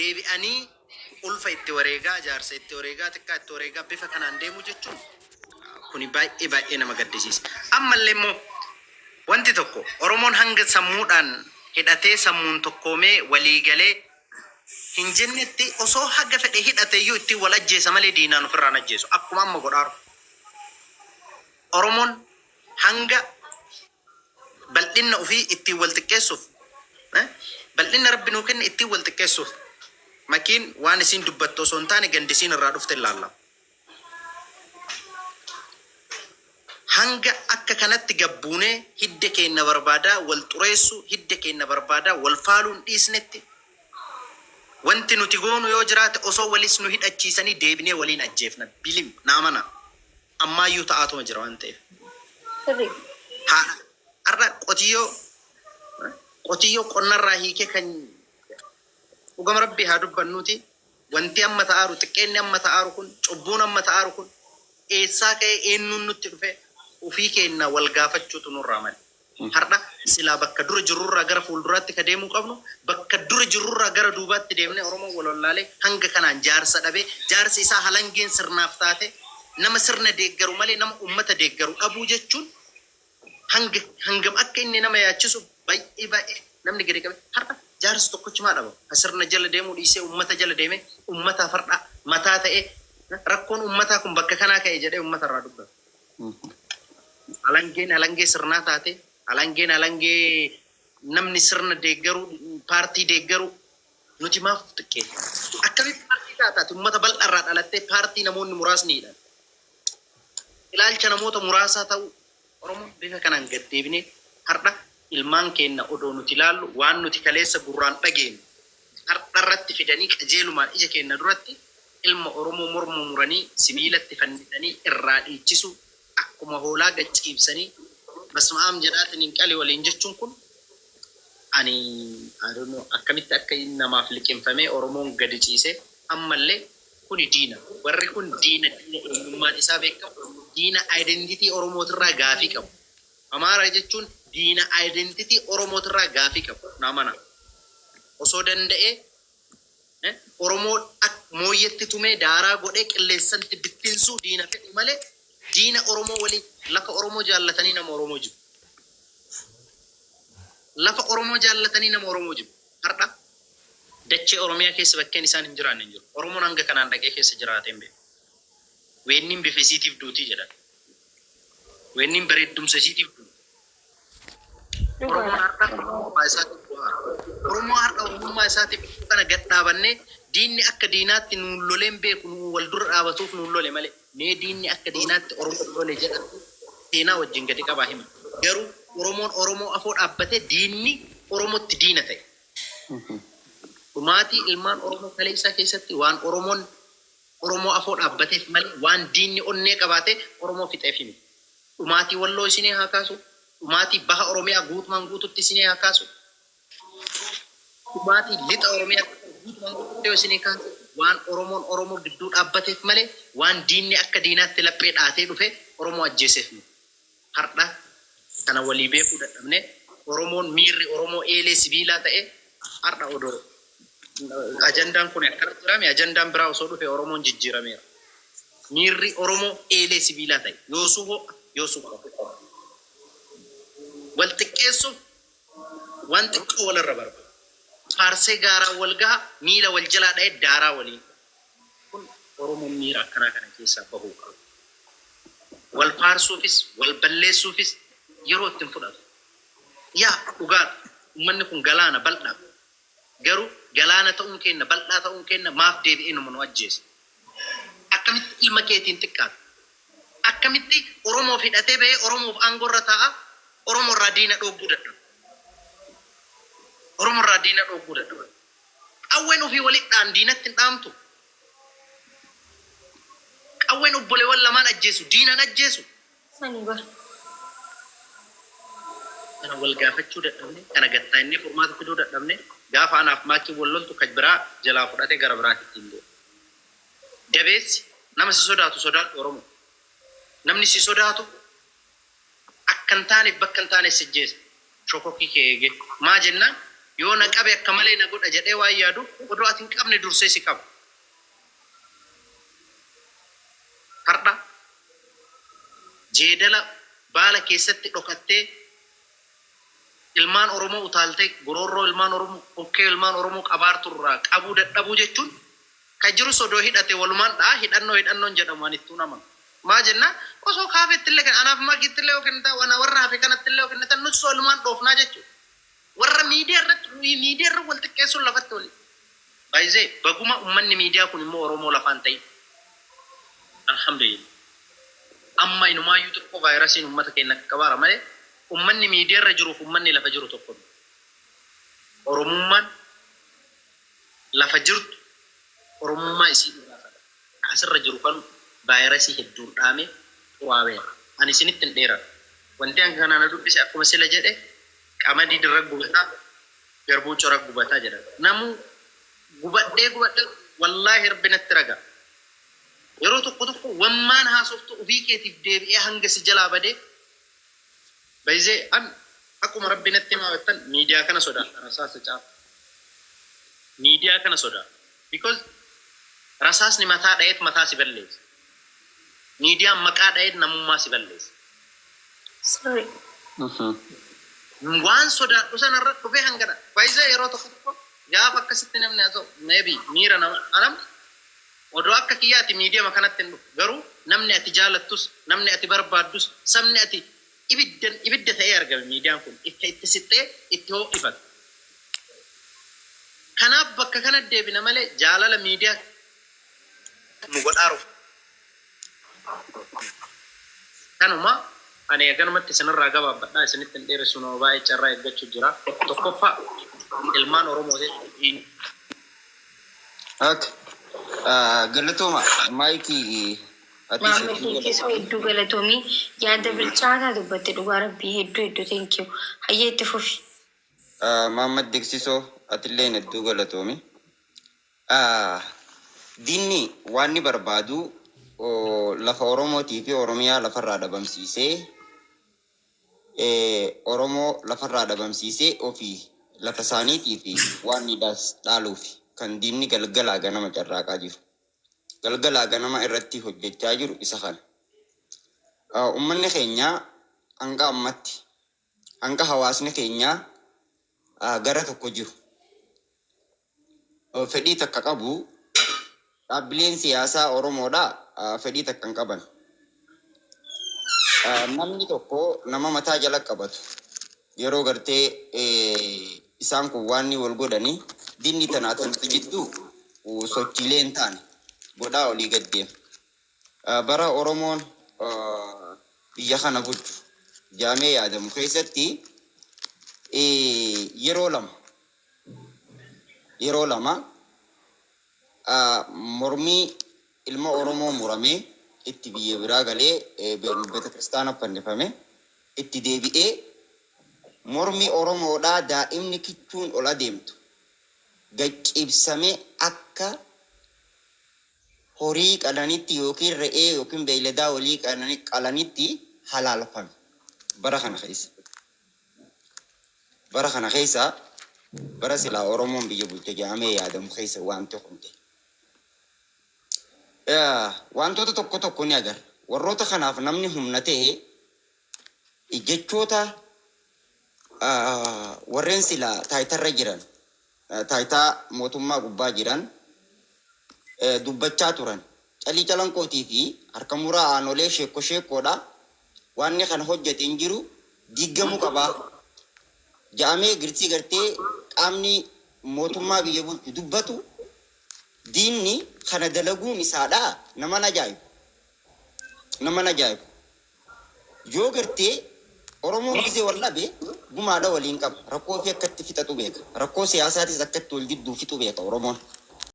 deebi ani ulfa itti wareegaa jaarsa itti wareegaa xiqqaa itti wareegaa bifa kanaan deemu jechuun kuni baay'ee nama gaddisiisa. Ammallee immoo wanti tokko Oromoon hanga sammuudhaan hidhatee sammuun tokkoomee walii galee hin jennetti osoo haga fedhe hidhatee iyyuu itti wal ajjeesa malee diinaan ofirraan ajjeesu akkuma amma godhaaru. Oromoon hanga bal'inna ofii ittiin wal xiqqeessuuf bal'inna rabbi nuu kenne ittiin wal xiqqeessuuf makiin waan isin dubbattu osoo hin taane gandisiin irraa dhufte ilaalla. Hanga akka kanatti gabbuunee hidda keenya barbaadaa wal xureessu hidda keenya barbaadaa wal faaluun dhiisnetti wanti nuti goonu yoo jiraate osoo walis nu hidhachiisanii deebinee waliin ajjeefna bilim naamana ammaayyuu ta'aatuma jira waan ta'eef. Har'a qotiyyoo qonnarraa hiikee kan dhugama rabbii haa dubbannuuti wanti amma ta'aaru xiqqeenni amma ta'aaru kun cubbuun amma ta'aaru kun eessaa ka'ee eenyuun nutti dhufe ofii keenya wal gaafachuutu nurraa male. Har'a silaa bakka dura jirurraa gara fuulduraatti ka deemuu qabnu bakka dura jirurraa gara duubaatti deemnee Oromoo walollaalee hanga kanaan jaarsa dhabee jaarsi isaa halangeen sirnaaf taate nama sirna deeggaru malee nama ummata deeggaru dhabuu jechuun hangam akka inni nama yaachisu baay'ee namni gadi qabe har'a jaarsi tokkochumaa dhaba sirna jala deemuu dhiisee ummata jala deeme ummata farda mataa ta'e rakkoon ummataa kun bakka kanaa ka'e jedhee ummata irraa dubbata. Halangee sirnaa taate halangee namni sirna deeggaru paartii deeggaru nuti maaf xiqqee akkamitti paartii taataati ummata bal'arraa dhalattee paartii namoonni muraasni hidhan ilaalcha namoota muraasaa ta'u Oromoon bifa kanaan gad deebinee har'a ilmaan keenya odoo nuti ilaallu waan nuti kaleessa gurraan dhageenyu har'a irratti fidanii qajeelumaan ija keenya duratti ilma Oromoo morma muranii sibiilatti fannifanii irraa dhiichisu akkuma hoolaa gachiibsanii basmaa'am jedhaatiin hin qali waliin jechuun kun ani akkamitti akka namaaf liqinfamee Oromoon gadi ciisee ammallee kuni diina warri kun diina eenyummaan isaa beekamu diina identitii Oromootirraa gaafii qabu. Amaara jechuun diina identitii Oromootirraa gaafii qabu naamana osoo danda'ee Oromoo mooyyetti tumee daaraa godhee qilleensatti bittinsuu diina fedhu malee diina Oromoo waliin lafa Oromoo jaallatanii nama Oromoo jibu. Lafa Oromoo jaallatanii nama Oromoo jibu. Har'a dachee Oromiyaa keessa bakkeen isaan hin jiraanne hin jiru. Oromoon hanga kanaan dhaqee keessa jiraatee hin beeku. Weenniin bifa isiitiif duutii jedhan. Weenniin bareeddumsa isiitiif duutii. Oromoo har'a oromummaa isaatiif kana gad dhaabannee diinni akka diinaatti nuun loleen beeku nu wal dura dhaabatuuf nuun lole malee nee diinni akka diinaatti Oromoo lole jedha seenaa wajjin gadi qabaa hima. Garuu Oromoon afoo dhaabbatee diinni Oromootti diina ta'e. Dhumaatii ilmaan Oromoo kalee isaa keessatti waan Oromoo afoo dhaabbateef malee waan diinni onnee qabaatee Oromoo fixeef himi. Dhumaatii Walloo isinii haa kaasu. Dhumaatii baha Oromiyaa guutumaan guututti isinii haa kaasu. Dhumaatii lixa Oromiyaa guutumaan guututti isinii kaasu. Waan Oromoo gidduu dhaabbateef malee waan diinni akka diinaatti laphee dhaatee dhufe Oromoo ajjeeseef. Har'a kana walii beekuu dadhabne Oromoon miirri Oromoo eelee sibiilaa ta'e har'a odoo ajandaan kun akkana jirame ajandaan biraa osoo dhufe Oromoon jijjiirameera. Miirri Oromoo eelee sibiilaa ta'e yoosuu wal xiqqeessuuf waan xiqqoo walirra barbaadu. Faarsee gaaraa wal gaha miila wal jalaa dha'ee daaraa waliin. Kun Oromoon miira akkanaa kana keessaa bahuu qaba. Wal faarsuufis wal balleessuufis yeroo ittiin fudhatu. Yaa dhugaadha uummanni kun galaana bal'aa. Garuu galaana ta'uun keenya bal'aa ta'uun keenya maaf deebi'ee nu ajjeesa. Akkamitti ilma keetiin xiqqaata. Akkamitti Oromoof hidhatee bahee Oromoof aangorra taa'a. Oromoo irraa diina dhogguu dadhaba. Oromoo irraa diina dhogguu dadhaba. Qawween ofii waliin diinatti hin dhaamtu. Qawween obboleewwan lamaan ajjeesu diinan ajjeesu. Kana wal gaafachuu dadhabne kana gattaa inni furmaata fiduu dadhabne gaafa anaaf maakii wal loltu kan biraa jalaa fudhatee gara biraatti ittiin deema. Dabeessi nama si sodaatu sodaadhu Oromoo. Namni si sodaatu akkan taaneef bakka hin taaneef sijjeessa. Shokokii kee eege maa jennaan yoo na qabe akka malee na godha jedhee waan yaadu odoo ati hin qabne dursee si qaba. Har'a jeedala baala keessatti dhokattee ilmaan Oromoo utaaltee gororroo ilmaan Oromoo kokkee ilmaan Oromoo qabaarturraa qabuu dadhabuu jechuun kan jiru sodoo hidhate walumaan dhaa hidhannoon jedhamu anittuu nama. Maa jenna osoo kaafettillee kan anaaf maagiittillee yookiin ta'u ana warra hafe kanattillee yookiin ta'u nuti walumaan dhoofnaa jechuudha. Warra miidiyaa irra wal xiqqeessuun lafatti oli. Baay'ee baguma uummanni miidiyaa kun immoo Oromoo lafaan ta'e. Alhamdulillah. Amma inumaayyuu tokko vaayirasiin uummata keenya qabaara malee uummanni miidiyaa irra jiruuf uummanni lafa jiru tokko. Oromummaan lafa jirtu Oromummaa isii dhugaafadha. Asirra jiru kan vaayirasii hedduun dhaame xuraawee. Ani isinitti hin dheeraa. Wanti hanga kanaan dubbise akkuma sila jedhe qamadii dirra gubataa garbuu cora gubataa jedha. Namuu gubadhee wallaahi rabbinatti raga. Yeroo tokko wammaan haasoftu ofii keetiif deebi'ee hanga si jalaa badee baay'ee an akkuma rabbinatti himaa miidiyaa kana sodaadha rasaasa caala. Miidiyaa kana sodaadha. Because rasaasni mataa dhayeet mataa si balleessa. Miidiyaan maqaa dhayeet namummaa si balleessa. Sorry. Waan sodaadhu sanarra dhufee hangadha. Baay'ee yeroo tokko gaafa akkasitti namni haa ta'u maybe miira nama anam odoo akka kiyyaati miidiyaa kanatti hin dhufu. Garuu namni ati jaalattus namni ati barbaaddus sabni ati ibidda ta'ee argame miidiyaan kun itti sixxee itti ho'ifata. Kanaaf bakka kana deebina malee jaalala miidiyaa nu godhaaruuf. Kanuma ani eeganumatti isinirraa gabaabbadhaa isinitti hin dheeressu nama baay'ee carraa eeggachuu jira. Tokkoffaa ilmaan Oromoo ta'e. Okay. Galatooma maayikii Maamiltoonni hedduu galatoomii yaada bilchaataa dubbatte dhugaa rabbii hedduu thank you. Hayyee itti fufi. Maamad Deeksisoo atillee hedduu galatoomi. Diinni waan ni barbaadu lafa Oromootii fi Oromiyaa lafarraa dhabamsiisee Oromoo lafarraa dhabamsiisee ofii lafa isaaniitii fi waan ni dhaaluufi kan diinni galgalaa ganama carraaqaa jiru. Galgalaa ganama irratti hojjechaa jiru isa kana. Uummanni keenya hanga ammatti hanga hawaasni keenya gara tokko jiru. Fedhii takka qabu dhaabbileen siyaasaa Oromoodhaa fedhii takka hin qaban. Namni tokko nama mataa jala qabatu yeroo gartee isaan kun waan ni wal godhanii diinni tanaatantu jidduu sochiilee hin taane godhaa olii gaddeema. Bara Oromoon biyya kana bulchu jaamee yaadamu keessatti yeroo lama mormii ilma Oromoo muramee itti biyya biraa galee beetakiristaana fannifame itti deebi'ee mormii Oromoodhaa daa'imni kichuun ol adeemtu gaccibsamee akka horii qalanitti yookiin re'ee yookiin beeyladaa walii qalanitti halaalfame bara kana keessa bara silaa Oromoon biyya bulche jaamee yaadamu keessa wanti hunde. Wantoota tokko ni agarra. Warroota kanaaf namni humna ta'e jechoota warreen silaa taayitarra jiran taayitaa mootummaa gubbaa jiran dubbachaa turan. Calii calankootii fi harka muraa aanolee sheekkoodha. Waanni kana hojjete hin jiru diigamuu qabaa. Jaamee girtii gartee qaamni mootummaa biyya bulchu dubbatu diinni kana dalaguun isaadha nama ajaa'ibu. Yoo gartee Oromoon gisee wallabe gumaadha waliin qaba. Rakkoo fi akkatti fixatu beeka. Rakkoo siyaasaatis akkatti wal didduu fixu beeka Oromoon.